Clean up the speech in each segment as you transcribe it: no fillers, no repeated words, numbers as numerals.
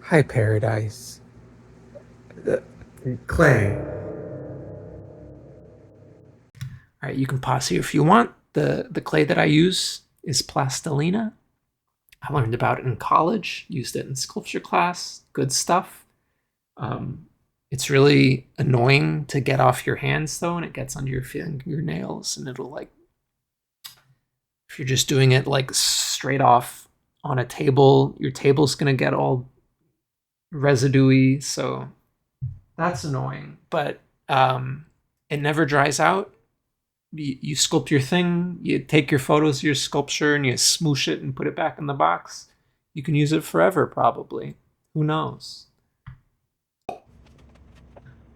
Hi, Paradise. Uh, Clay. All right, you can pause here if you want. The clay that I use is plastilina. I learned about it in college, used it in sculpture class. Good stuff. Um, it's really annoying to get off your hands though, and it gets under your fingernails, and it'll like if you're just doing it like straight off on a table, your table's gonna get all residuey. So that's annoying, but it never dries out. You sculpt your thing, you take your photos of your sculpture and you smoosh it and put it back in the box. You can use it forever, probably. Who knows? All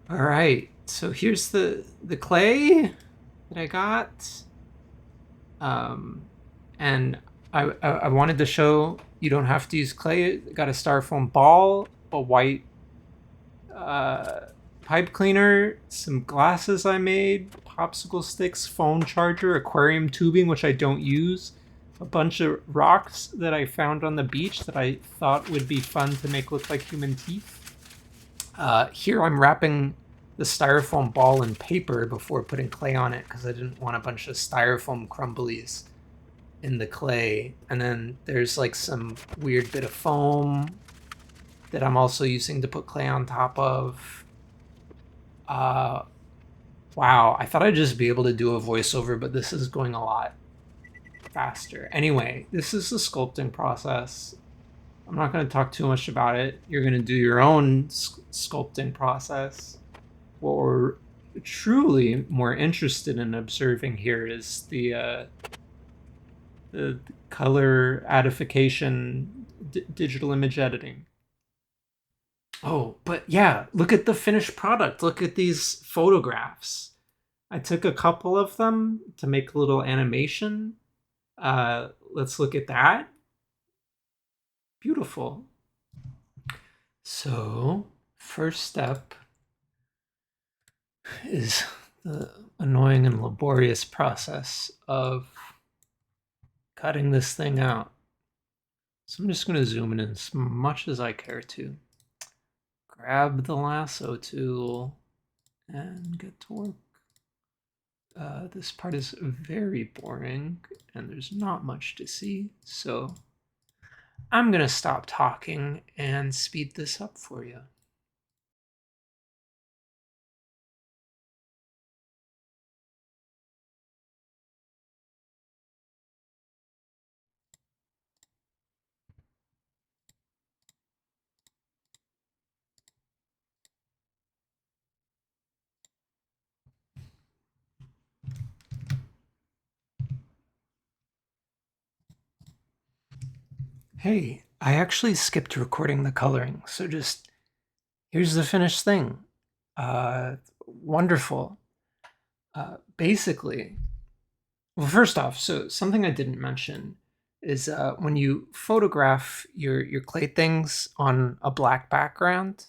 right, so here's the clay that I got, um, and I wanted to show you don't have to use clay. I got a styrofoam ball, a white uh, pipe cleaner, some glasses I made, popsicle sticks, phone charger, aquarium tubing, which I don't use, a bunch of rocks that I found on the beach that I thought would be fun to make look like human teeth. Here I'm wrapping the styrofoam ball in paper before putting clay on it because I didn't want a bunch of styrofoam crumblies in the clay. And then there's like some weird bit of foam that I'm also using to put clay on top of. Uh, wow, I thought I'd just be able to do a voiceover, but this is going a lot faster. Anyway, this is the sculpting process. I'm not going to talk too much about it. You're going to do your own sculpting process. What we're truly more interested in observing here is the color adification, digital image editing. Oh, but yeah, look at the finished product. Look at these photographs. I took a couple of them to make a little animation. Let's look at that. Beautiful. So, first step is the annoying and laborious process of cutting this thing out. So I'm just going to zoom in as much as I care to. Grab the lasso tool and get to work. This part is very boring and there's not much to see, so I'm going to stop talking and speed this up for you. Hey, I actually skipped recording the coloring, so just here's the finished thing. Wonderful. Basically, well, first off, so something I didn't mention is when you photograph your clay things on a black background,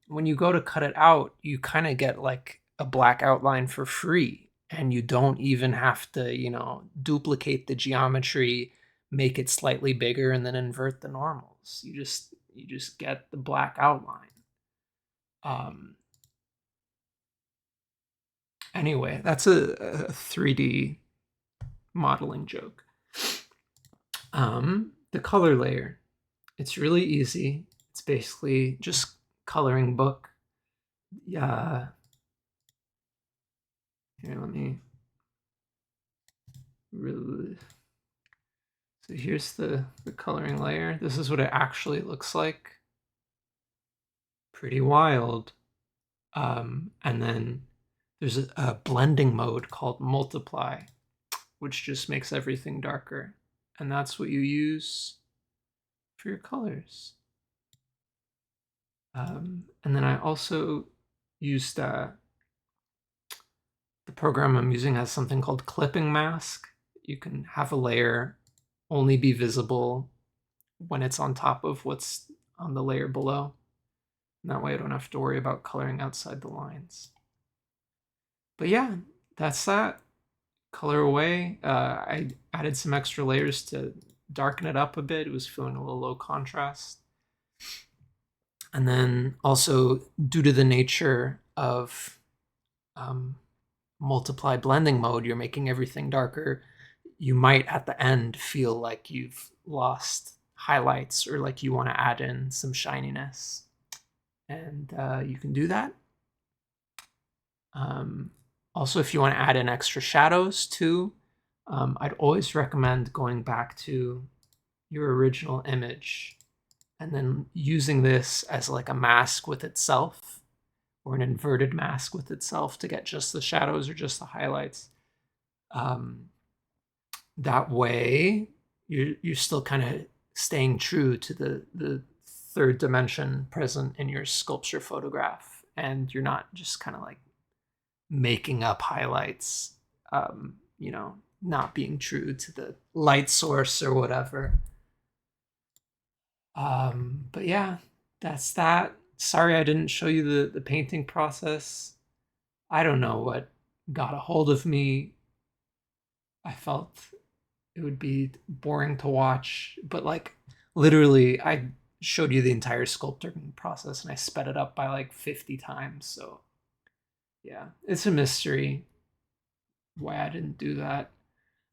when you go to cut it out, you kind of get like a black outline for free, and you don't even have to, duplicate the geometry, make it slightly bigger, and then invert the normals. You just get the black outline. Um, anyway, that's a 3D modeling joke. The color layer. It's really easy. It's basically just coloring book. Yeah. Here, let me. Really. So here's the coloring layer. This is what it actually looks like. Pretty wild. And then there's a blending mode called multiply, which just makes everything darker. And that's what you use for your colors. And then I also used the program I'm using has something called clipping mask. You can have a layer only be visible when it's on top of what's on the layer below. And that way I don't have to worry about coloring outside the lines. But yeah, that's that. Color away. I added some extra layers to darken it up a bit. It was feeling a little low contrast. And then also, due to the nature of multiply blending mode, you're making everything darker. You might at the end feel like you've lost highlights or like you want to add in some shininess. And you can do that. Also, if you want to add in extra shadows too, I'd always recommend going back to your original image and then using this as like a mask with itself or an inverted mask with itself to get just the shadows or just the highlights. That way, you're still kind of staying true to the third dimension present in your sculpture photograph, and you're not just kind of like making up highlights, not being true to the light source or whatever. But yeah, that's that. Sorry I didn't show you the painting process. I don't know what got a hold of me. I felt it would be boring to watch, but like literally I showed you the entire sculpting process and I sped it up by like 50 times. So yeah, it's a mystery why I didn't do that.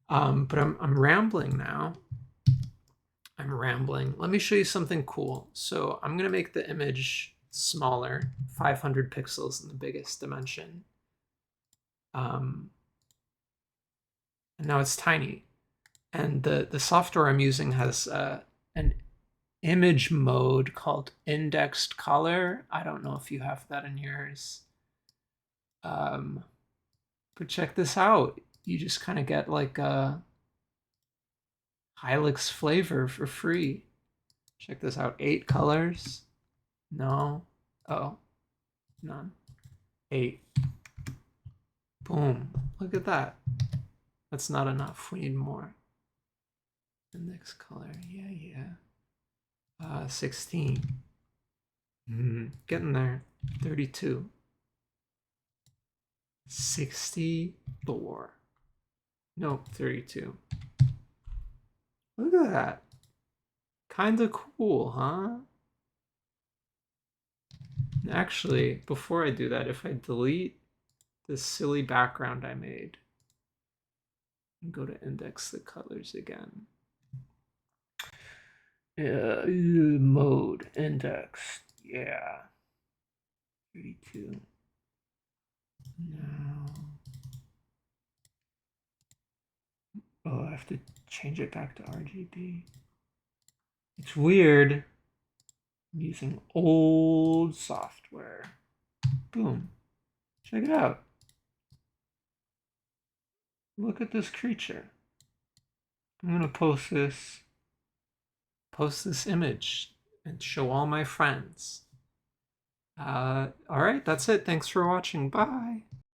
But I'm rambling now. I'm rambling. Let me show you something cool. So I'm gonna make the image smaller, 500 pixels in the biggest dimension. And now it's tiny. And the software I'm using has an image mode called indexed color. I don't know if you have that in yours. But check this out. You just kind of get like a Hilux flavor for free. Check this out. 8 colors. No. Oh, none. 8. Boom. Look at that. That's not enough. We need more. Index color. Yeah. 16. Getting there. 32. 64. Nope, 32. Look at that. Kinda cool, huh? Actually, before I do that, if I delete this silly background I made and go to index the colors again. Mode, index, yeah. 32. Now. Oh, I have to change it back to RGB. It's weird. I'm using old software. Boom. Check it out. Look at this creature. I'm gonna post this image and show all my friends. All right, that's it. Thanks for watching. Bye.